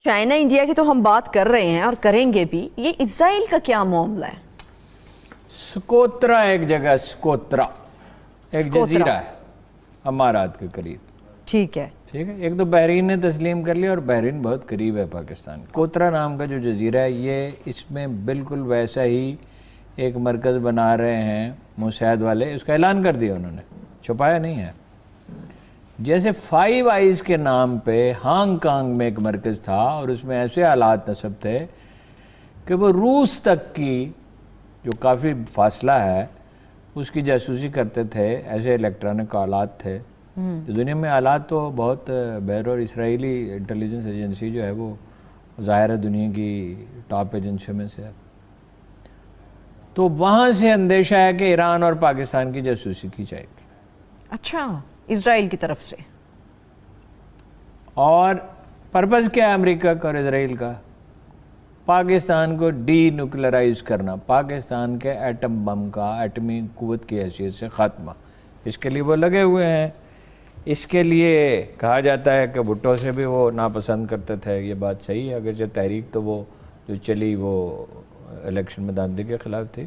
China India کی تو ہم بات کر رہے ہیں اور کریں گے بھی، یہ اسرائیل کا کیا معاملہ ہے؟ سکوترا ایک جگہ، سکوترا ایک جزیرہ ہے امارات کے قریب. ٹھیک ہے، ایک تو بحرین نے تسلیم کر لیا اور بحرین بہت قریب ہے پاکستان. کوترا نام کا جو جزیرہ ہے، یہ اس میں بالکل ویسا ہی ایک مرکز بنا رہے ہیں موساد والے. اس کا اعلان کر دیا انہوں نے، چھپایا نہیں ہے. جیسے فائیو آئیز کے نام پہ ہانگ کانگ میں ایک مرکز تھا اور اس میں ایسے حالات نصب تھے کہ وہ روس تک کی جو کافی فاصلہ ہے اس کی جاسوسی کرتے تھے. ایسے الیکٹرانک آلات تھے. تو دنیا میں آلات تو بہت بہر، اور اسرائیلی انٹیلیجنس ایجنسی جو ہے وہ ظاہر ہے دنیا کی ٹاپ ایجنسیوں میں سے ہے. تو وہاں سے اندیشہ ہے کہ ایران اور پاکستان کی جاسوسی کی جائے گی. اچھا، اسرائیل کی طرف سے. اور پرپز کیا ہے امریکہ کا اور اسرائیل کا؟ پاکستان کو ڈی نیوکلرائز کرنا، پاکستان کے ایٹم بم کا ایٹمی قوت کی حیثیت سے خاتمہ. اس کے لیے وہ لگے ہوئے ہیں. اس کے لیے کہا جاتا ہے کہ بھٹو سے بھی وہ ناپسند کرتے تھے. یہ بات صحیح ہے، اگرچہ تحریک تو وہ جو چلی وہ الیکشن میں داندھی کے خلاف تھی،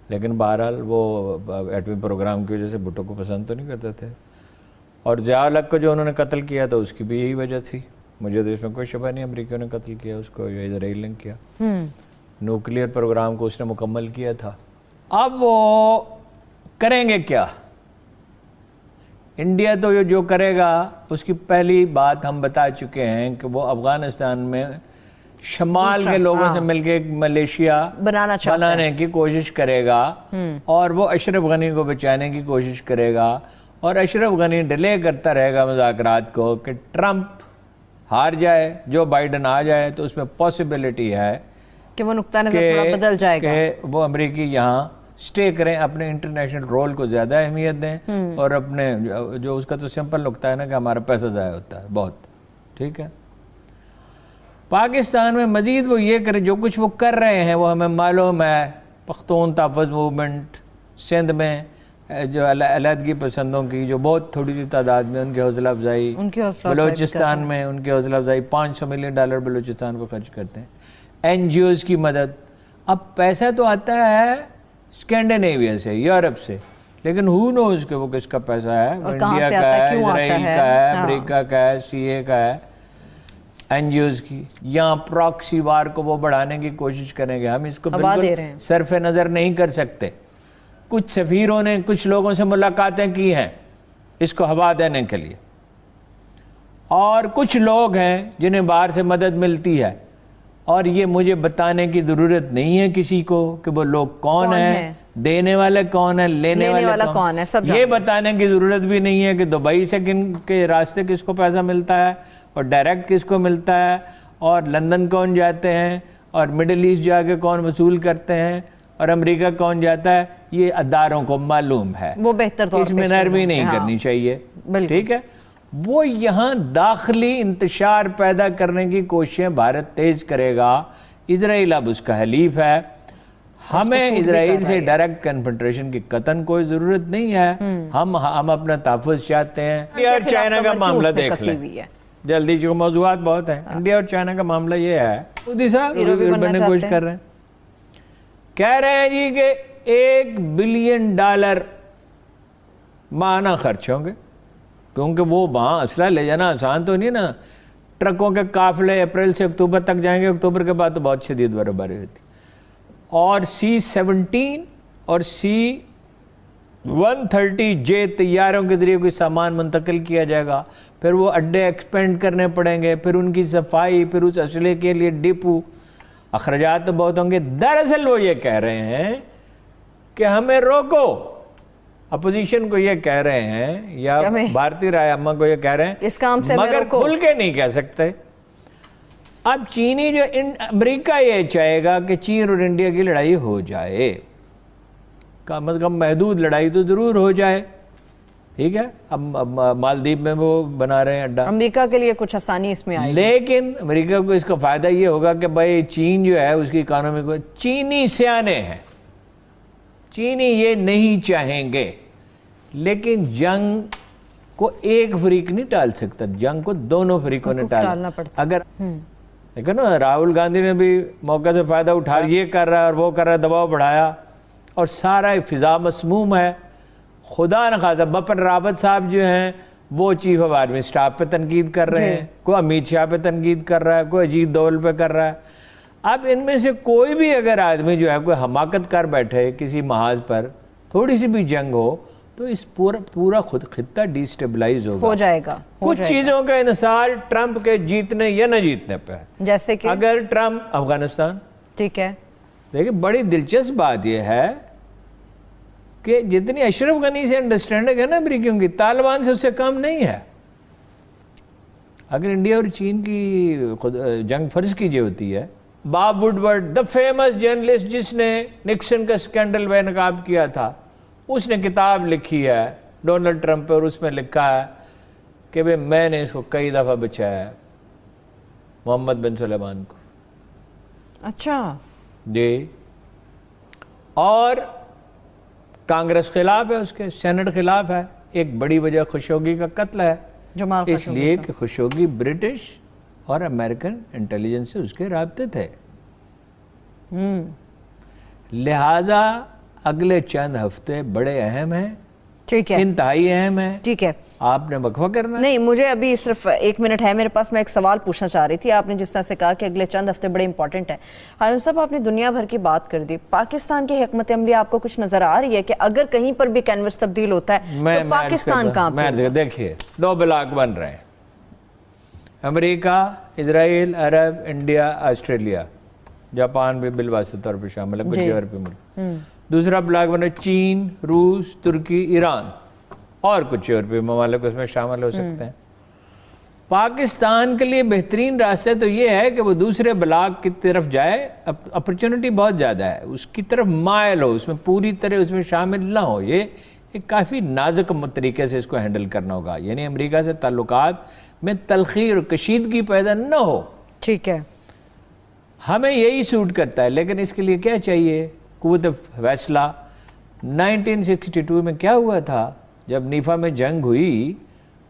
لیکن بہرحال وہ ایٹمی پروگرام کی وجہ سے بھٹو کو پسند تو نہیں کرتے تھے. اور ضیاء الحق کو جو انہوں نے قتل کیا تھا اس کی بھی یہی وجہ تھی. مجھے تو اس میں کوئی شبہ نہیں امریکہ نے قتل کیا اس کو، یا اسرائیل نے کیا. نیوکلیئر پروگرام کو اس نے مکمل کیا تھا. اب وہ کریں گے کیا؟ انڈیا تو جو کرے گا اس کی پہلی بات ہم بتا چکے ہیں کہ وہ افغانستان میں شمال کے لوگوں سے مل کے ایک ملیشیا بنانے کی کوشش کرے گا اور وہ اشرف غنی کو بچانے کی کوشش کرے گا. اور اشرف غنی ڈیلے کرتا رہے گا مذاکرات کو کہ ٹرمپ ہار جائے، جو بائیڈن آ جائے، تو اس میں پاسبلٹی ہے کہ وہ نقطہ نظر تھوڑا بدل جائے گا، کہ وہ امریکی یہاں سٹے کریں، اپنے انٹرنیشنل رول کو زیادہ اہمیت دیں، اور اپنے جو اس کا تو سمپل نقطہ ہے نا کہ ہمارا پیسہ ضائع ہوتا ہے بہت. ٹھیک ہے، پاکستان میں مزید وہ یہ کرے، جو کچھ وہ کر رہے ہیں وہ ہمیں معلوم ہے. پختون تحفظ موومنٹ سندھ میں جو علیحدگی پسندوں کی جو بہت تھوڑی سی تعداد میں ان کی حوصلہ افزائی، بلوچستان میں ان کی حوصلہ افزائی، $500 ملین بلوچستان کو خرچ کرتے ہیں. این جی اوز کی مدد. اب پیسہ تو آتا ہے اسکینڈینیویا سے، یورپ سے، لیکن ہو نوز کہ وہ کس کا پیسہ ہے؟ انڈیا کا ہے، اسرائیل کا ہے، امریکہ کا ہے، سی اے کا ہے، این جی اوز کی. یہاں پراکسی وار کو وہ بڑھانے کی کوشش کریں گے. ہم اس کو بالکل صرف نظر نہیں کر سکتے. کچھ سفیروں نے کچھ لوگوں سے ملاقاتیں کی ہیں اس کو ہوا دینے کے لیے، اور کچھ لوگ ہیں جنہیں باہر سے مدد ملتی ہے، اور یہ مجھے بتانے کی ضرورت نہیں ہے کسی کو کہ وہ لوگ کون ہیں، دینے والے کون ہیں، لینے والے کون ہیں. یہ بتانے کی ضرورت بھی نہیں ہے کہ دبئی سے کن کے راستے کس کو پیسہ ملتا ہے اور ڈائریکٹ کس کو ملتا ہے، اور لندن کون جاتے ہیں، اور مڈل ایسٹ جا کے کون وصول کرتے ہیں، اور امریکہ کون جاتا ہے. یہ اداروں کو معلوم ہے. وہ بہتر طور اس میں نرمی نہیں کرنی چاہیے. ٹھیک ہے، وہ یہاں داخلی انتشار پیدا کرنے کی کوششیں بھارت تیز کرے گا. اسرائیل اب اس کا حلیف ہے. ہمیں اسرائیل سے ڈائریکٹ کنفنٹریشن کی قطعاً کوئی ضرورت نہیں ہے. ہم اپنا تحفظ چاہتے ہیں. انڈیا اور چائنا کا معاملہ دیکھ لیں جلدی، جو موضوعات بہت ہیں. انڈیا اور چائنا کا معاملہ یہ ہے، مودی صاحب بننے کی کوشش کر رہے ہیں. کہہ رہے ہیں جی کہ $1 بلین ماہانہ خرچ ہوں گے، کیونکہ وہ وہاں اسلحہ لے جانا آسان تو نہیں نا. ٹرکوں کے قافلے اپریل سے اکتوبر تک جائیں گے، اکتوبر کے بعد تو بہت شدید برفباری ہوتی. اور C-17 اور C-130J طیاروں کے ذریعے کوئی سامان منتقل کیا جائے گا. پھر وہ اڈے ایکسپینڈ کرنے پڑیں گے، پھر ان کی صفائی، پھر اس اسلحے کے لیے ڈپو، اخراجات تو بہت ہوں گے. دراصل وہ یہ کہہ رہے ہیں کہ ہمیں روکو. اپوزیشن کو یہ کہہ رہے ہیں، یا بھارتی رائے عامہ کو یہ کہہ رہے ہیں، اس کام سے مگر کھل کے نہیں کہہ سکتے. اب چینی جو امریکہ یہ چاہے گا کہ چین اور انڈیا کی لڑائی ہو جائے، کم از کم محدود لڑائی تو ضرور ہو جائے. ٹھیک ہے، اب مالدیپ میں وہ بنا رہے ہیں اڈا. امریکہ کے لیے کچھ آسانی اس میں آئے گی، لیکن امریکہ کو اس کا فائدہ یہ ہوگا کہ بھائی چین جو ہے اس کی اکانومی کو، چینی سیانے ہیں، چینی یہ نہیں چاہیں گے. لیکن جنگ کو ایک فریق نہیں ٹال سکتا، جنگ کو دونوں فریقوں نے ٹالنا پڑتا. اگر لیکن راہل گاندھی نے بھی موقع سے فائدہ اٹھا یہ کر رہا ہے اور وہ کر رہا ہے, دباؤ بڑھایا اور سارا فضا مسموم ہے. خدا نخواستہ بپن راوت صاحب جو ہیں وہ چیف آف آرمی اسٹاف پہ تنقید کر رہے ہیں, کوئی امیت شاہ پہ تنقید کر رہا ہے, کوئی اجیت دوول پہ کر رہا ہے. اب ان میں سے کوئی بھی اگر آدمی جو ہے کوئی حماقت کر بیٹھے کسی محاذ پر, تھوڑی سی بھی جنگ ہو تو اس پورا خود خطہ ڈیسٹیبلائز ہو جائے گا. کچھ چیزوں کا انحصار ٹرمپ کے جیتنے یا نہ جیتنے پہ ہے. جیسے کہ اگر ٹرمپ افغانستان, ٹھیک ہے, دیکھیں بڑی دلچسپ بات یہ ہے کہ جتنی اشرف غنی سے انڈرسٹینڈنگ ہے نا امریکیوں کی, طالبان سے اس سے کم نہیں ہے. اگر انڈیا اور چین کی جنگ فرض کیجیے ہوتی ہے, باب وڈورڈ دا فیمس جرنلسٹ جس نے نکسن کا سکینڈل بے نقاب کیا تھا, اس نے کتاب لکھی ہے ڈونلڈ ٹرمپ پر, اس میں لکھا ہے کہ بھئی میں نے اس کو کئی دفعہ بچایا ہے, محمد بن سلیمان کو. اچھا جی, اور کانگریس خلاف ہے, اس کے سینٹ خلاف ہے. ایک بڑی وجہ خشوگی کا قتل ہے, اس لیے کہ خشوگی برٹش اور امریکن انٹیلیجنس سے اس کے رابطے تھے. لہذا اگلے چند ہفتے بڑے اہم ہیں, ٹھیک ہے, انتہائی اہم ہیں. ٹھیک ہے, آپ نے وقفہ کرنا ہے. نہیں مجھے ابھی صرف 1 منٹ ہے میرے پاس, میں ایک سوال پوچھنا چاہ رہی تھی. آپ نے جس طرح سے کہا کہ اگلے چند ہفتے بڑے امپورٹنٹ ہیں, خالد صاحب آپ نے دنیا بھر کی بات کر دی, پاکستان کی حکمت عملی آپ کو کچھ نظر آ رہی ہے کہ اگر کہیں پر بھی کینوس تبدیل ہوتا ہے تو پاکستان کہاں پہ؟ دیکھیے 2 بلاک بن رہے ہیں, امریکہ, اسرائیل, عرب, انڈیا, آسٹریلیا, جاپان بھی بالواسطہ طور پر شامل ہے, کچھ یورپی ملک. دوسرا بلاک بنا چین, روس, ترکی, ایران اور کچھ یورپی ممالک اس میں شامل ہو سکتے ہیں. پاکستان کے لیے بہترین راستہ تو یہ ہے کہ وہ دوسرے بلاک کی طرف جائے, اپرچونٹی بہت زیادہ ہے, اس کی طرف مائل ہو, اس میں پوری طرح اس میں شامل نہ ہو. یہ ایک کافی نازک طریقے سے اس کو ہینڈل کرنا ہوگا, یعنی امریکہ سے تعلقات میں تلخی اور کشیدگی پیدا نہ ہو. ٹھیک ہے, ہمیں یہی سوٹ کرتا ہے, لیکن اس کے لیے کیا چاہیے؟ قوت فیصلہ. 1962 میں کیا ہوا تھا جب نیفا میں جنگ ہوئی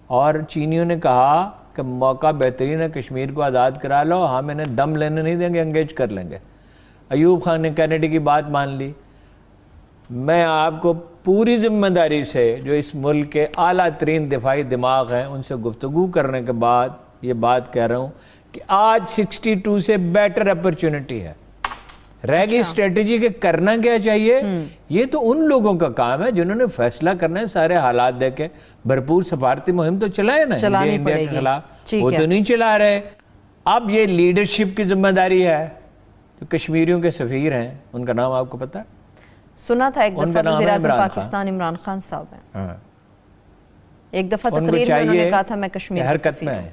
اور چینیوں نے کہا کہ موقع بہترین ہے, کشمیر کو آزاد کرا لو, ہم انہیں دم لینے نہیں دیں گے, انگیج کر لیں گے. ایوب خان نے کینیڈی کی بات مان لی. میں آپ کو پوری ذمہ داری سے جو اس ملک کے اعلیٰ ترین دفاعی دماغ ہیں ان سے گفتگو کرنے کے بعد یہ بات کہہ رہا ہوں کہ آج 62 سے بیٹر اپرچونٹی ہے. رہ گئی اسٹریٹجی کے کرنا کیا چاہیے, یہ تو ان لوگوں کا کام ہے جنہوں نے فیصلہ کرنا ہے سارے حالات دیکھ کے. بھرپور سفارتی مہم تو چلائے نا انڈیا کے خلاف, وہ تو نہیں چلا رہے. اب یہ لیڈرشپ کی ذمہ داری ہے. جو کشمیریوں کے سفیر ہیں ان کا نام آپ کو پتا ہے؟ سنا تھا ایک دفعہ وزیر اعظم پاکستان عمران خان صاحب ہیں, ایک دفعہ تقریر میں انہوں نے کہا تھا میں کشمیر حرکت میں آئے.